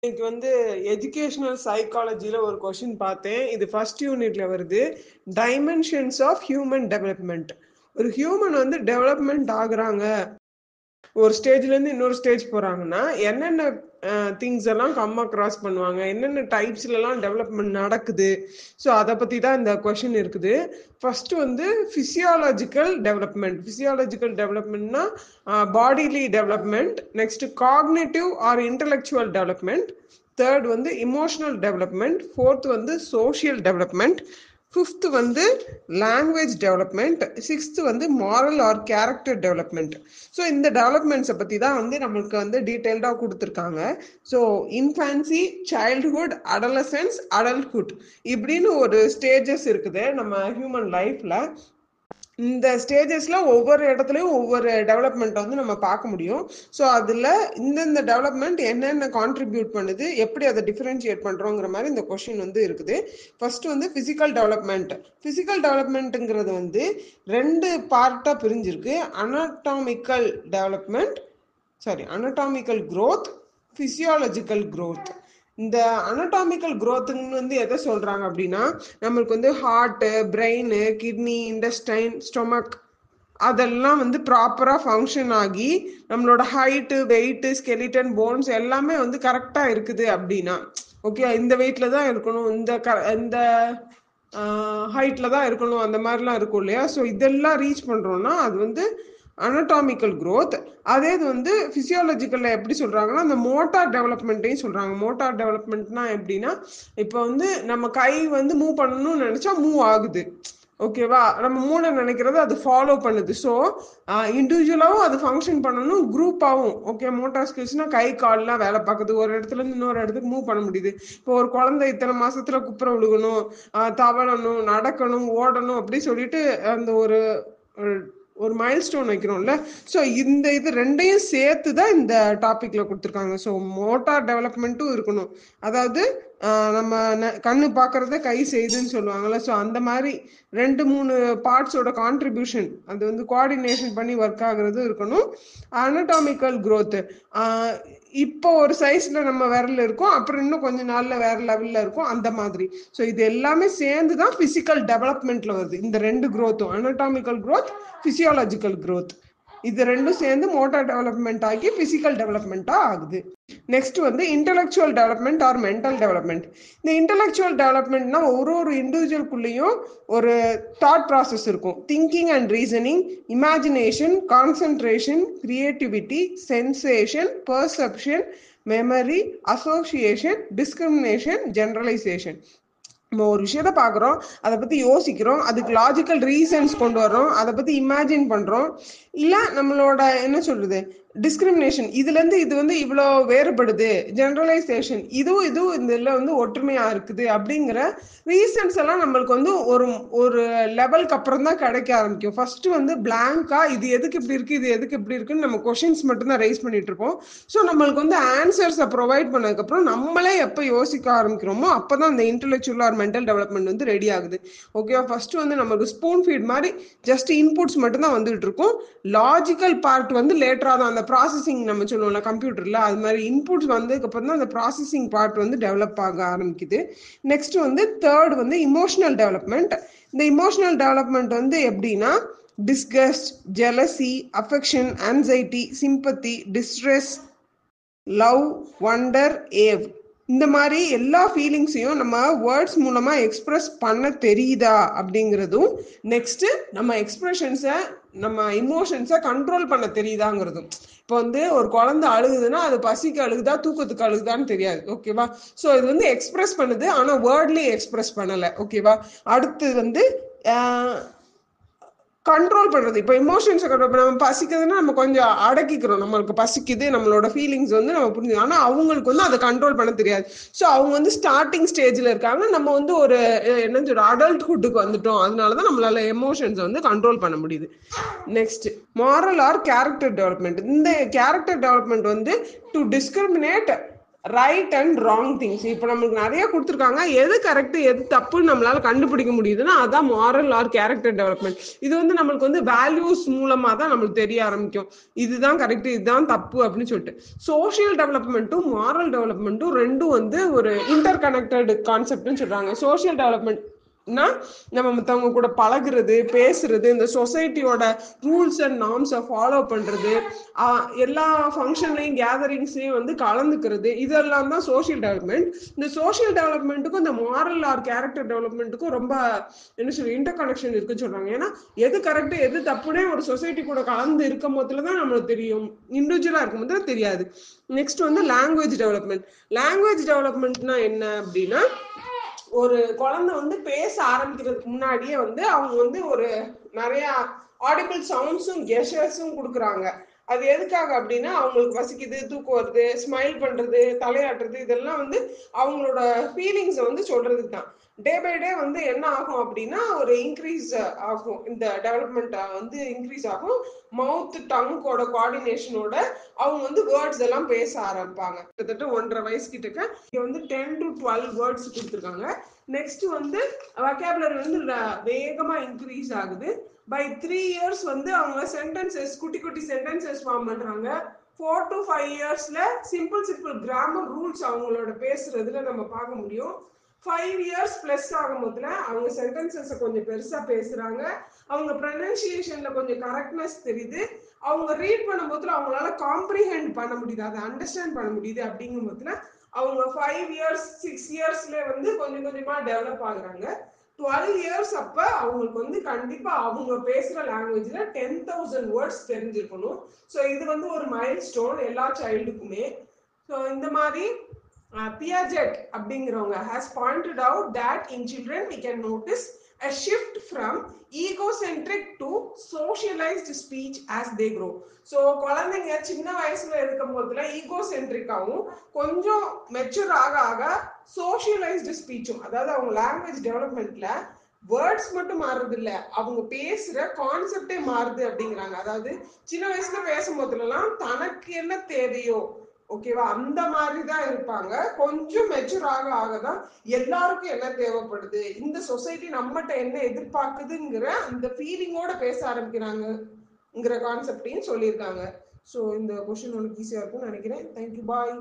இன்னைக்கு வந்து எஜுகேஷனல் சைக்காலஜில ஒரு கொஸ்டின் பார்த்தேன். இது ஃபர்ஸ்ட் யூனிட்ல வருது. Dimensions of human development. ஒரு ஹியூமன் வந்து டெவலப்மெண்ட் ஆகுறாங்க, ஒரு ஸ்டேஜ்ல இருந்து இன்னொரு ஸ்டேஜ் போறாங்கன்னா என்னென்ன திங்ஸ் எல்லாம் கம் அக்ராஸ் பண்ணுவாங்க, என்னென்ன டைப்ஸ்ல எல்லாம் டெவலப்மெண்ட் நடக்குது. ஸோ அதை பத்தி தான் இந்த கொஸ்டின் இருக்குது. ஃபர்ஸ்ட் வந்து ஃபிசியாலஜிக்கல் டெவலப்மெண்ட்னா bodily development. Next cognitive or intellectual development. Third வந்து இமோஷனல் டெவலப்மெண்ட். ஃபோர்த் வந்து சோஷியல் டெவலப்மெண்ட். ஃபிஃப்த் வந்து லாங்குவேஜ் டெவலப்மெண்ட். சிக்ஸ்த் வந்து moral or character development. So இந்த டெவலப்மெண்ட்ஸை பற்றி தான் வந்து நம்மளுக்கு வந்து டீட்டெயில்டாக கொடுத்துருக்காங்க. So infancy, childhood, adolescence, adulthood இப்படின்னு ஒரு ஸ்டேஜஸ் இருக்குது நம்ம ஹியூமன் லைஃப்ல. இந்த ஸ்டேஜஸ்ல ஒவ்வொரு இடத்துலையும் ஒவ்வொரு டெவலப்மெண்ட் வந்து நம்ம பார்க்க முடியும். ஸோ அதில் இந்தந்த டெவலப்மெண்ட் என்னென்ன கான்ட்ரிபியூட் பண்ணுது, எப்படி அதை டிஃபரன்ஷியேட் பண்ணுறோங்கிற மாதிரி இந்த கொஸ்டின் வந்து இருக்குது. ஃபர்ஸ்ட் வந்து ஃபிசிக்கல் டெவலப்மெண்ட். ஃபிசிக்கல் டெவலப்மெண்ட்டுங்கிறது வந்து ரெண்டு பார்ட்டாக பிரிஞ்சிருக்கு. Anatomical growth, physiological growth. இந்த அனடாமிக்கல் growthன்னு வந்து எதை சொல்றாங்க அப்படின்னா, நம்மளுக்கு வந்து heart, brain, kidney, intestine, stomach அதெல்லாம் வந்து ப்ராப்பரா ஃபங்க்ஷன் ஆகி நம்மளோட ஹைட்டு, வெயிட்டு, ஸ்கெலிட்டன், போன்ஸ் எல்லாமே வந்து கரெக்டா இருக்குது அப்படின்னா, ஓகே இந்த வெயிட்ல தான் இருக்கணும், இந்த ஹைட்ல தான் இருக்கணும், அந்த மாதிரிலாம் இருக்கும் இல்லையா. ஸோ இதெல்லாம் ரீச் பண்றோம்னா அது வந்து அனடாமிக்கல் growth. அதே இது வந்து பிசியாலஜிக்கல்ல எப்படி சொல்றாங்கன்னா, அந்த மோட்டார் டெவலப்மெண்ட்டையும் சொல்றாங்க. மோட்டார் டெவலப்மெண்ட்னா எப்படின்னா, இப்போ வந்து நம்ம கை வந்து மூவ் பண்ணணும்னு நினைச்சா மூவ் ஆகுது, ஓகேவா. நம்ம மூளை நினைக்கிறது அது ஃபாலோ பண்ணுது. ஸோ இண்டிவிஜுவலாகவும் அது ஃபங்க்ஷன் பண்ணணும், குரூப்பாகவும். ஓகே, மோட்டார் ஸ்கில்ஸ்னா கை கால்லாம் வேலை பார்க்குது, ஒரு இடத்துல இருந்து இன்னொரு இடத்துக்கு மூவ் பண்ண முடியுது. இப்போ ஒரு குழந்தை இத்தனை மாசத்துல குப்புற விழுகணும், தவழணும், நடக்கணும், ஓடணும் அப்படி சொல்லிட்டு அந்த ஒரு ஒரு மைல் ஸ்டோன் வைக்கிறோம்ல. ஸோ இது ரெண்டையும் சேர்த்து தான் இந்த டாபிக்ல கொடுத்துருக்காங்க. ஸோ மோட்டார் டெவலப்மெண்ட்டும் இருக்கணும், அதாவது நம்ம கண்ணு பார்க்கறத கை செய்யுதுன்னு சொல்லுவாங்கல்ல. ஸோ அந்த மாதிரி 2-3 பார்ட்ஸோட கான்ட்ரிபியூஷன் அது வந்து கோஆர்டினேஷன் பண்ணி ஒர்க் ஆகுறது இருக்கணும். அனடாமிக்கல் growth, இப்போ ஒரு சைஸ்ல நம்ம விரல் இருக்கும், அப்புறம் இன்னும் கொஞ்ச நாள்ல வேற லெவல்ல இருக்கும், அந்த மாதிரி. ஸோ இது எல்லாமே சேர்ந்து தான் பிசிக்கல் டெவலப்மெண்ட்ல வருது. இந்த ரெண்டு growthம், அனடாமிக்கல் growth, பிசியாலஜிக்கல் growth, இது ரெண்டும் சேர்ந்து மோட்டார் டெவலப்மெண்ட் ஆகி பிசிக்கல் டெவலப்மெண்ட்டா ஆகுது. நெக்ஸ்ட் வந்து intellectual development R mental development. இந்த இன்டெலெக்சுவல் டெவலப்மெண்ட்னா ஒரு இண்டிவிஜுவல்குள்ளேயும் ஒரு தாட் ப்ராசஸ் இருக்கும். Thinking and reasoning, imagination, concentration, creativity, sensation, perception, memory, association, discrimination, generalisation. நம்ம ஒரு விஷயத்த பார்க்குறோம், அதை பற்றி யோசிக்கிறோம், அதுக்கு லாஜிக்கல் ரீசன்ஸ் கொண்டு வர்றோம், அதை பற்றி இமேஜின் பண்ணுறோம். இல்லை நம்மளோட என்ன சொல்றது, டிஸ்கிரிமினேஷன், இதுலேருந்து இது வந்து இவ்வளோ வேறுபடுது, ஜெனரலைசேஷன், இதுவும் இந்த இதில் வந்து ஒற்றுமையாக இருக்குது அப்படிங்கிற ரீசன்ஸ் எல்லாம் நம்மளுக்கு வந்து ஒரு ஒரு லெவலுக்கு அப்புறம் தான் கிடைக்க ஆரம்பிக்கும். ஃபர்ஸ்ட் வந்து பிளாங்கா இது எதுக்கு இப்படி இருக்கு, இது எதுக்கு இப்படி இருக்குன்னு நம்ம கொஷின்ஸ் மட்டும்தான் ரைஸ் பண்ணிட்டு இருப்போம். ஸோ நம்மளுக்கு வந்து ஆன்சர்ஸை ப்ரொவைட் பண்ணதுக்கப்புறம் நம்மளே எப்போ யோசிக்க ஆரம்பிக்கிறோமோ அப்போதான் இந்த இன்டெலெக்சுவல் ஆர் மென்டல் டெவலப்மெண்ட் வந்து ரெடி ஆகுது. ஓகேவா. ஃபர்ஸ்ட் வந்து நமக்கு ஸ்பூன் ஃபீட் மாதிரி ஜஸ்ட் இன்புட்ஸ் மட்டும்தான் வந்துட்டு இருக்கும். லாஜிக்கல் பார்ட் வந்து லேட்டரா தான், அந்த ப்ராசஸிங் நம்ம சொல்லுவோம்ல கம்ப்யூட்டர்ல, அது மாதிரி இன்புட்ஸ் வந்ததுக்கு அப்புறம் தான் அந்த ப்ராசஸிங் பார்ட் வந்து டெவலப் ஆக ஆரம்பிக்குது. நெக்ஸ்ட் வந்து தேர்ட் வந்து இமோஷனல் டெவலப்மெண்ட். இந்த இமோஷனல் டெவலப்மெண்ட் வந்து எப்படின்னா, disgust, jealousy, affection, anxiety, sympathy, distress, love, wonder, awe, இந்த மாதிரி எல்லா ஃபீலிங்ஸையும் நம்ம வேர்ட்ஸ் மூலமா எக்ஸ்பிரஸ் பண்ண தெரியுதா அப்படிங்கிறதும், நெக்ஸ்ட் நம்ம எக்ஸ்பிரஷன்ஸை, நம்ம இமோஷன்ஸை கண்ட்ரோல் பண்ண தெரியுதாங்கிறதும். இப்போ வந்து ஒரு குழந்தை அழுகுதுன்னா அது பசிக்கு அழுகுதா தூக்கத்துக்கு அழுகுதான்னு தெரியாது, ஓகேவா. ஸோ இது வந்து எக்ஸ்பிரஸ் பண்ணுது, ஆனால் வேர்ட்லேயே எக்ஸ்பிரஸ் பண்ணலை, ஓகேவா. அடுத்து வந்து கண்ட்ரோல் பண்றது. இப்போ இமோஷன்ஸை கண்ட்ரோல் பண்ண, நம்ம பசிக்குதுன்னா நம்ம கொஞ்சம் அடக்கிக்கிறோம், நம்மளுக்கு பசிக்குது, நம்மளோட ஃபீலிங்ஸ் வந்து நம்ம புரிஞ்சு. ஆனால் அவங்களுக்கு வந்து அதை கண்ட்ரோல் பண்ண தெரியாது. ஸோ அவங்க வந்து ஸ்டார்டிங் ஸ்டேஜில் இருக்காங்க, நம்ம வந்து ஒரு என்ன சொல்ற அடல்ட்ஹுட்டுக்கு வந்துட்டோம், அதனாலதான் நம்மளால எமோஷன்ஸை வந்து கண்ட்ரோல் பண்ண முடியுது. Next moral or character development. இந்த கேரக்டர் டெவலப்மெண்ட் வந்து to discriminate right and wrong things. இப்போ நம்மளுக்கு நிறைய கொடுத்துருக்காங்க, எது கரெக்ட் எது தப்புன்னு நம்மளால கண்டுபிடிக்க முடியுதுன்னா அதான் மாரல் ஆர் கேரக்டர் டெவலப்மெண்ட். இது வந்து நம்மளுக்கு வந்து வேல்யூஸ் மூலமா தான் நம்மளுக்கு தெரிய ஆரம்பிக்கும், இதுதான் கரெக்ட் இதுதான் தப்பு அப்படின்னு சொல்லிட்டு. சோஷியல் டெவலப்மெண்ட்டும் மாரல் டெவலப்மெண்ட்டும் ரெண்டும் வந்து ஒரு இன்டர் கனெக்டட் கான்செப்ட்னு சொல்றாங்க. சோஷியல் டெவலப்மெண்ட் நம்ம மற்றவங்க கூட பழகுறது, பேசுறது, இந்த சொசைட்டியோட ரூல்ஸ் அண்ட் நார்ம்ஸை ஃபாலோ பண்றது, எல்லா ஃபங்க்ஷன்லையும் கேதரிங்ஸ்லையும் வந்து கலந்துக்கிறது, இதெல்லாம் தான் சோஷியல் டெவலப்மெண்ட். இந்த சோஷியல் டெவலப்மெண்ட்டுக்கும் இந்த மாரல் ஆர் கேரக்டர் டெவலப்மெண்ட்டுக்கும் ரொம்ப என்ன சொல்லி இன்டர் கனெக்ஷன் இருக்குன்னு சொல்றாங்க. ஏன்னா எது கரெக்ட் எது தப்புனே ஒரு சொசைட்டி கூட கலந்து இருக்கும் போதுல தான் நம்மளுக்கு தெரியும், இண்டிவிஜுவலா இருக்கும் போது தெரியாது. நெக்ஸ்ட் வந்து லாங்குவேஜ் டெவலப்மெண்ட். லாங்குவேஜ் டெவலப்மெண்ட்னா என்ன அப்படின்னா, ஒரு குழந்தை வந்து பேச ஆரம்பிக்கிறதுக்கு முன்னாடியே வந்து அவங்க வந்து ஒரு நிறைய ஆடிபிள் சவுண்ட்ஸும் கெஷர்ஸும் கொடுக்குறாங்க. அது எதுக்காக அப்படின்னா, அவங்களுக்கு வசிக்குது, தூக்கம் வருது, ஸ்மைல் பண்றது, தலையாட்டுறது, இதெல்லாம் வந்து அவங்களோட ஃபீலிங்ஸை வந்து சொல்றதுக்கு தான். டே பை டே வந்து என்ன ஆகும் அப்படின்னா ஒரு இன்க்ரீஸ் ஆகும், இந்த டெவலப்மெண்ட் வந்து இன்க்ரீஸ் ஆகும். மவுத் டங்கோட கோஆர்டினேஷனோட அவங்க வந்து வேர்ட்ஸ் எல்லாம் பேச ஆரம்பிப்பாங்க. கிட்டத்தட்ட 1.5 வயசு கிட்டக்க இங்க வந்து 10 to 12 வேர்ட்ஸ் கொடுத்துருக்காங்க. நெக்ஸ்ட் வந்து வொக்காபுலரி வந்து வேகமா இன்க்ரீஸ் ஆகுது. பை 3 years வந்து அவங்க சென்டென்சஸ், குட்டி குட்டி சென்டென்சஸ் ஃபார்ம் பண்றாங்க. 4 to 5 yearsல சிம்பிள் கிராமர் ரூல்ஸ் அவங்களோட பேசுறதுல நம்ம பார்க்க முடியும். 5 years பிளஸ் ஆகும் போதுல அவங்க சென்டென்சஸ் கொஞ்சம் பெருசா பேசுறாங்க. அவங்க ப்ரொனன்சியேஷன்ல கொஞ்சம் கரெக்ட்னஸ் தெரியுது. அவங்க ரீட் பண்ணும் போதுல அவங்களால காம்ப்ரிஹெண்ட் பண்ண முடியுது, அதை அண்டர்ஸ்டாண்ட் பண்ண முடியுது. அப்படிங்கும் போதுல அவங்க 5 years 6 yearsல வந்து கொஞ்சம் கொஞ்சமா டெவலப் ஆகுறாங்க. 12 years அப்ப அவங்களுக்கு வந்து கண்டிப்பா அவங்க பேசுற லாங்குவேஜ்ல 10,000 வேர்ட்ஸ் தெரிஞ்சிருக்கணும். ஸோ இது வந்து ஒரு மைல் ஸ்டோன் எல்லா சைல்டுக்குமே. ஸோ இந்த மாதிரி Piaget அப்படிங்கிறவங்க has pointed out that in children we can notice a shift from egocentric to socialized speech as they grow. So குழந்தைங்க சின்ன வயசுல இருக்கும் போதுல ஈகோசென்ட்ரிக்காவும் கொஞ்சம் மெச்சூர் ஆக ஆக சோஷியலைஸ்டு ஸ்பீச்சும், அதாவது அவங்க லாங்குவேஜ் டெவலப்மெண்ட்ல வேர்ட்ஸ் மட்டும் மாறுறது இல்ல, அவங்க பேசுற கான்செப்டே மாறுது அப்படிங்கிறாங்க. அதாவது சின்ன வயசுல பேசும் போதுலாம் தனக்கு என்ன தேவையோ, ஓகேவா, அந்த மாதிரி தான் இருப்பாங்க. கொஞ்சம் மெச்சூர் ஆக ஆகதான் எல்லாருக்கும் என்ன தேவைப்படுது, இந்த சொசைட்டி நம்மகிட்ட என்ன எதிர்பார்க்குதுங்கிற அந்த ஃபீலிங்கோட பேச ஆரம்பிக்கிறாங்கங்கிற கான்செப்டையும் சொல்லியிருக்காங்க. ஸோ இந்த கொஸ்டின் உனக்கு ஈஸியாக இருக்கும்னு நினைக்கிறேன். தேங்க்யூ, பாய்.